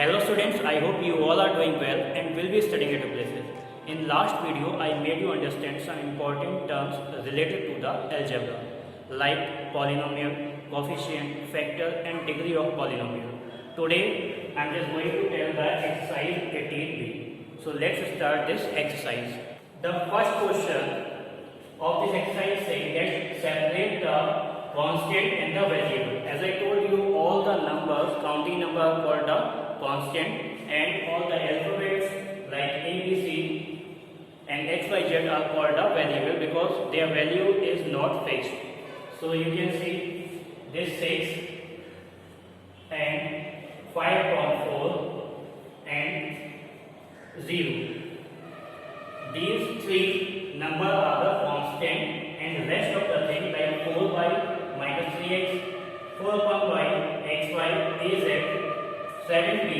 Hello students, I hope you all are doing well and will be studying at your places. In last video, I made you understand some important terms related to the algebra like polynomial, coefficient, factor and degree of polynomial. Today, I am just going to tell the exercise 18b. So let's start this exercise. The first question of this exercise is saying that separate the constant and the variable. As I told you, all the numbers, counting number are called the constant and all the alphabets like A, B, C and X, Y, Z are called the variable because their value is not fixed. So you can see this 6 and 5.4 and 0. These three numbers are the constant and rest of the thing like 4y minus 3x, 4/y, xy, az, 7p,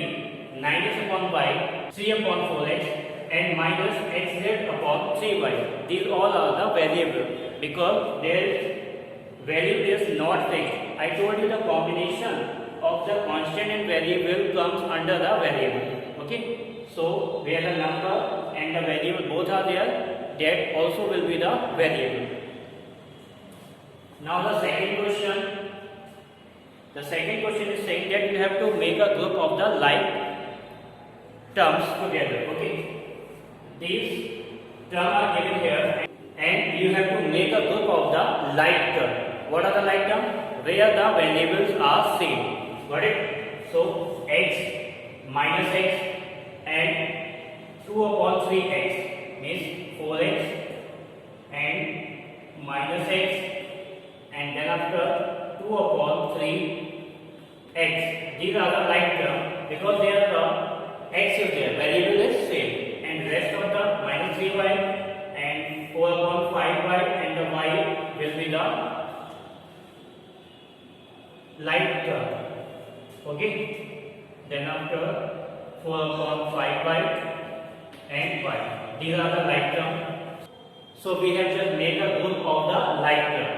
9x upon y, 3 upon 4x and minus xz upon 3y. These all are the variable because their value is not fixed. I told you the combination of the constant and variable comes under the variable. Okay, so where the number and the variable both are there, that also will be the variable. Now the second question. The second question is saying that you have to make a group of the like terms together. Okay, these terms are given here and you have to make a group of the like term. What are the like terms? Where the variables are same. Got it? So x minus x and 2 upon 3x means 4x and minus x and then after 2 upon 3x. These are the like terms because their x is there, variable is same and rest of the minus 3y and 4 upon 5y and the y will be the like term. Okay, then after 4 upon 5y and y. These are the like terms. So we have just made a group of the like term.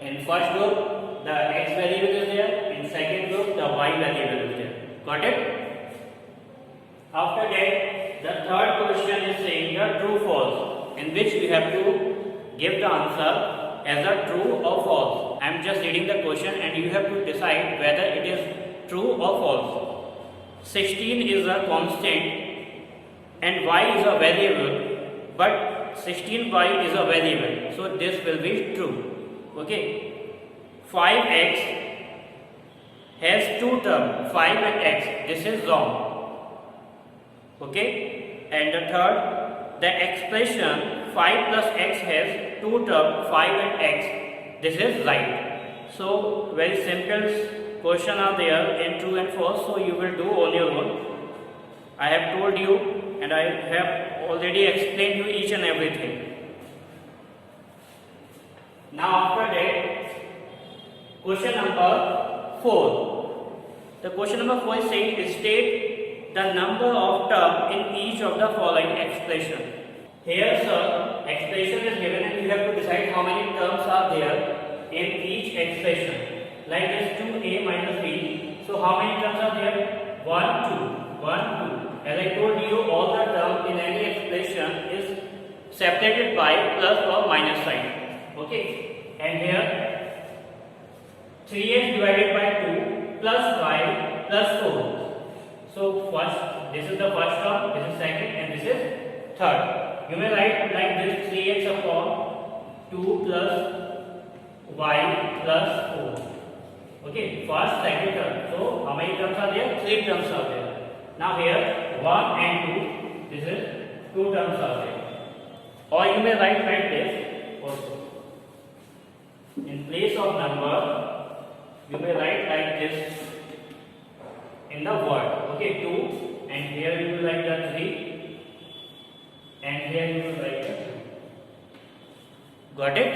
In first group, the x variable is there. In second group, the y variable is there. Got it? After that, the third question is saying the true false, in which we have to give the answer as a true or false. I am just reading the question and you have to decide whether it is true or false. 16 is a constant and y is a variable, but 16y is a variable, so this will be true. Okay, 5x has two terms, 5 and x. This is wrong. Okay, and the third, the expression 5 plus x has two terms, 5 and x. This is right. So very simple question are there in true and false. So you will do on your own. I have told you and I have already explained you each and everything. Now after that, question number 4. The question number 4 is saying state the number of terms in each of the following expression. Here sir, expression is given and you have to decide how many terms are there in each expression. Like this 2a minus b. So how many terms are there? 1, 2, 1, 2. As I told you, all the terms in any expression is separated by plus or minus sign. Okay, and here 3x divided by 2 plus 5 plus 4. So first, this is the first term, this is second and this is third. You may write like this 3x upon 2 plus y plus 4. Okay, first, second term. So how many terms are there? 3 terms are there. Now here 1 and 2, this is 2 terms are there. Or you may write like this also. In place of number, you may write like this in the word. Okay, 2 and here you will write the 3 and here you will write the 2. Got it?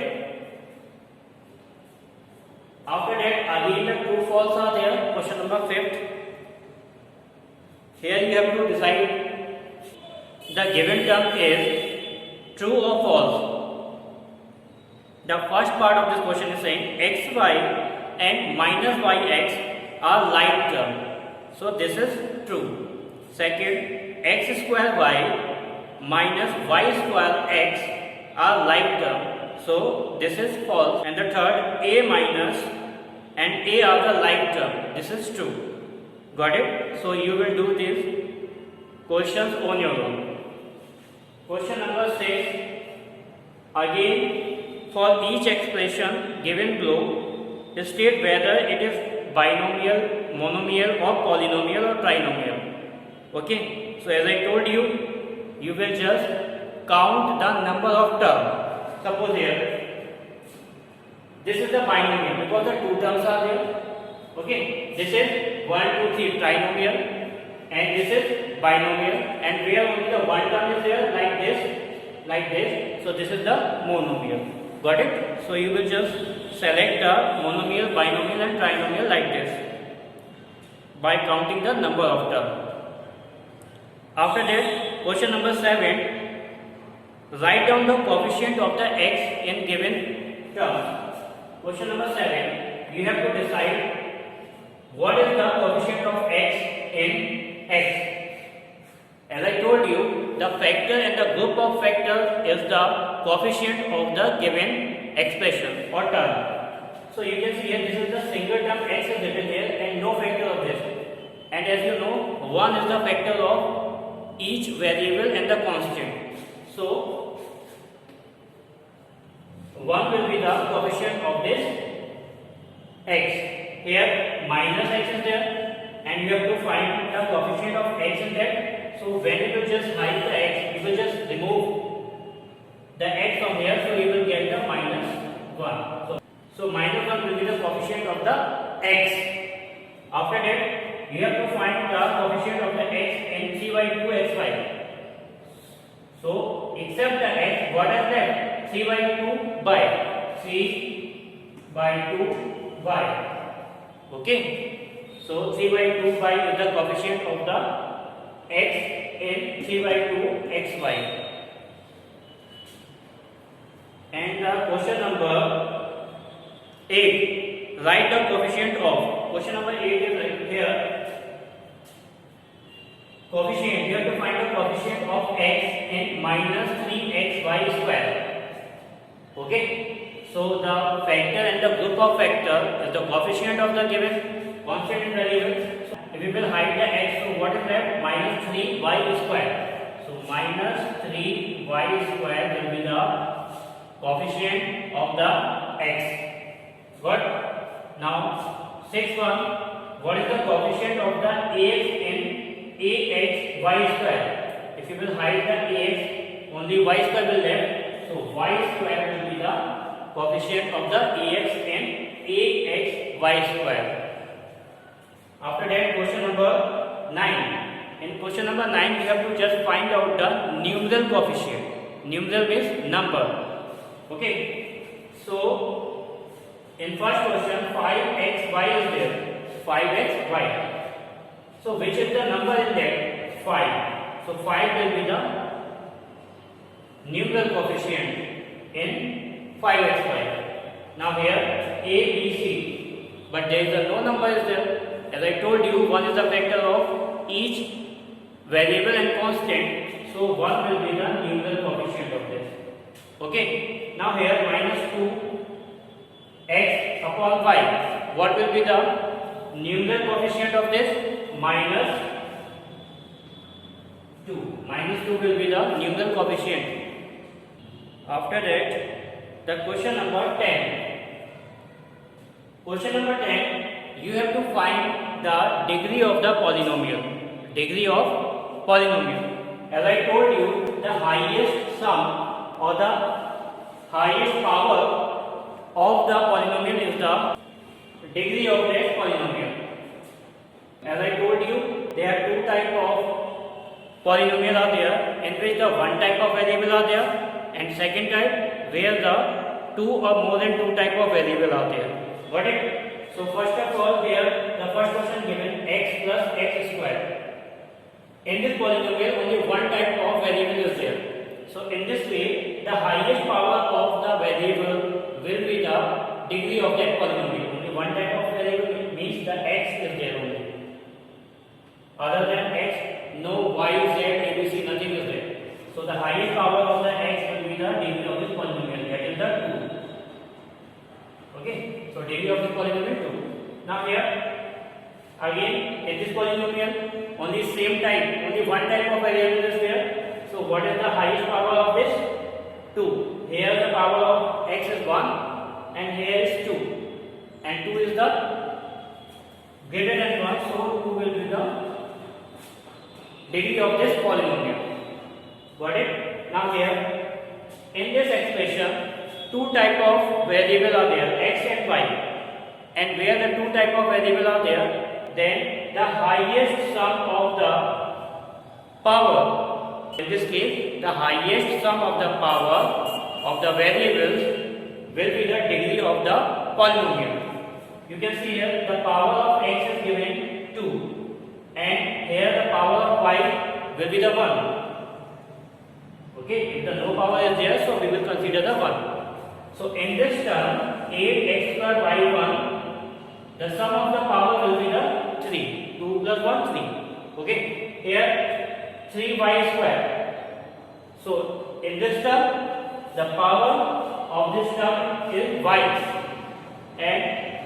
After that, again the true false are there. Question number 5th. Here you have to decide the given term is true or false. The first part of this question is saying xy and minus yx are like term. So this is true. Second, x square y minus y square x are like term. So this is false. And the third, a minus and a are the like term. This is true. Got it? So you will do these questions on your own. Question number 6. Again, for each expression given below, state whether it is binomial, monomial or polynomial or trinomial. Okay, so as I told you, you will just count the number of terms. Suppose here, this is the binomial because the two terms are there. Okay, this is 1, 2, 3 trinomial and this is binomial, and where only the one term is there like this. So this is the monomial. Got it? So you will just select the monomial, binomial and trinomial like this by counting the number of terms. After that, question number 7, write down the coefficient of the x in given terms. Question number 7, you have to decide what is the coefficient of x in x. As I told you, the factor and the group of factors is the coefficient of the given expression or term. So you can see here, this is the single term x is written here and no factor of this. And as you know, 1 is the factor of each variable and the constant. So 1 will be the coefficient of this x. Here minus x is there and you have to find the coefficient of x in that. So when you will just hide the x, you will just remove the x from here, so you will get the minus 1. So minus 1 will be the coefficient of the x. After that, you have to find the coefficient of the x in 3/2xy. So except the x, what is left? 3/2y. Okay. So 3/2y is the coefficient of the x in 3/2xy. And question number 8, write the coefficient of. Question number 8 is right here. Coefficient, you have to find the coefficient of x in minus 3xy square. Okay. So the factor and the group of factor is the coefficient of the given constant and variable. If we will hide the x, so what is left? Minus 3y square. So minus 3y square will be the coefficient of the x. Good. Now, 6th one, what is the coefficient of the ax in axy square? If you will hide the ax, only y square will left. So y square will be the coefficient of the ax in axy square. After that, question number 9. In question number 9, we have to just find out the numeral coefficient. Numeral means number. Okay. So, in first question, 5xy is there. 5xy. So, which is the number in there? 5. So, 5 will be the numeral coefficient in 5xy. Now, here a, b, c. But there is no number is there. As I told you, 1 is the factor of each variable and constant. So 1 will be the numeral coefficient of this. Okay. Now here minus 2x upon y. What will be the numeral coefficient of this? Minus 2. Minus 2 will be the numeral coefficient. After that, the question number 10. Question number 10. You have to find the degree of the polynomial. Degree of polynomial. As I told you, the highest sum or the highest power of the polynomial is the degree of that polynomial. As I told you, there are two types of polynomial are there, in which the one type of variable are there, and second type where the two or more than two type of variable are there. Got it? So first of all, here the first question given x plus x square. In this polynomial, only one type of variable is there. So in this way, the highest power of the variable will be the degree of that polynomial. Only one type of variable means the x is there only. Other than x, no y, z, abc, nothing is there. So the highest power of the x will be the degree of this polynomial, that is the 2. Okay, so degree of this polynomial 2. Now here again in this polynomial only same type, only one type of variable is there. So what is the highest power of this? 2. Here the power of x is 1 and here is 2, and 2 is the greater than 1, so 2 will be the degree of this polynomial. Got it? Now here in this expression two type of variable are there, x and y, and where the two type of variable are there, then the highest sum of the power, in this case the highest sum of the power of the variables will be the degree of the polynomial. You can see here the power of x is given 2 and here the power of y will be the 1. Okay, if the no power is there, so we will consider the 1. So in this term 8x square y1, the sum of the power will be the 3. 2 plus 1, 3. Okay, here 3y square. So in this term the power of this term is y, and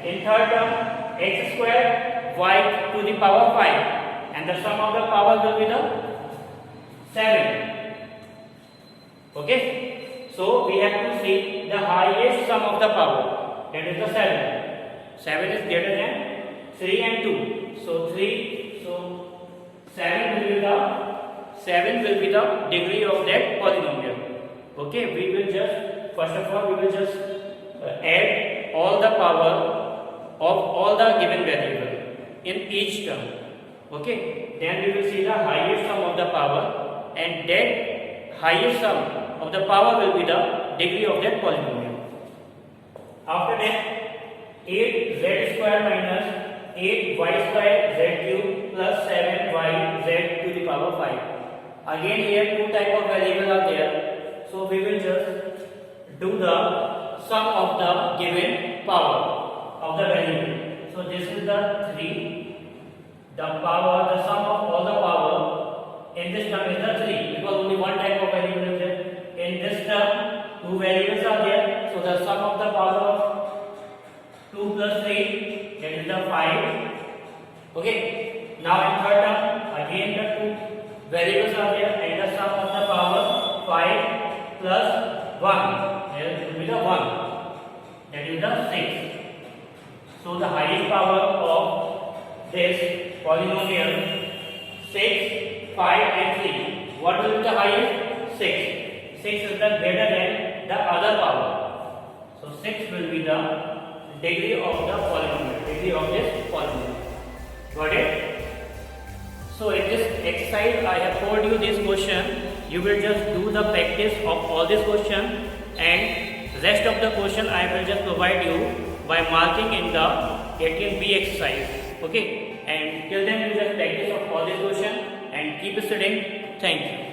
in third term x square y to the power 5, and the sum of the power will be the 7. Okay, so we have to see the highest sum of the power, that is the 7. 7 is greater than 3 and 2, so 3, so 7 will be the degree of that polynomial. Okay, we will just first of all we will just add all the power of all the given variable in each term. Okay, then we will see the highest sum of the power, and that highest sum of the power will be the degree of that polynomial. After that 8z square minus 8y square z cube plus 7yz to the power 5. Again here two type of variable are there, so we will just do the sum of the given power of the variable. So this is the 3, the power, the sum of all the power in this term is the 3, because only one type of variable is there. In this term two variables are there, so the sum of the power of 2 plus 3, that is the 5. Okay, now in third term again the two variables are there, and the sum of the power 5 plus 1, there will be the 1, that is the 6. So the highest power of this polynomial 6, 5 and 3. What will be the highest? 6. 6 is the greater than the other power. So 6 will be the degree of the polynomial, degree of this polynomial. Got it? So in this exercise I have told you this question. You will just do the practice of all this question, and rest of the question I will just provide you by marking in the 18B exercise. Okay, and till then you just practice of all this question and keep studying. Thank you.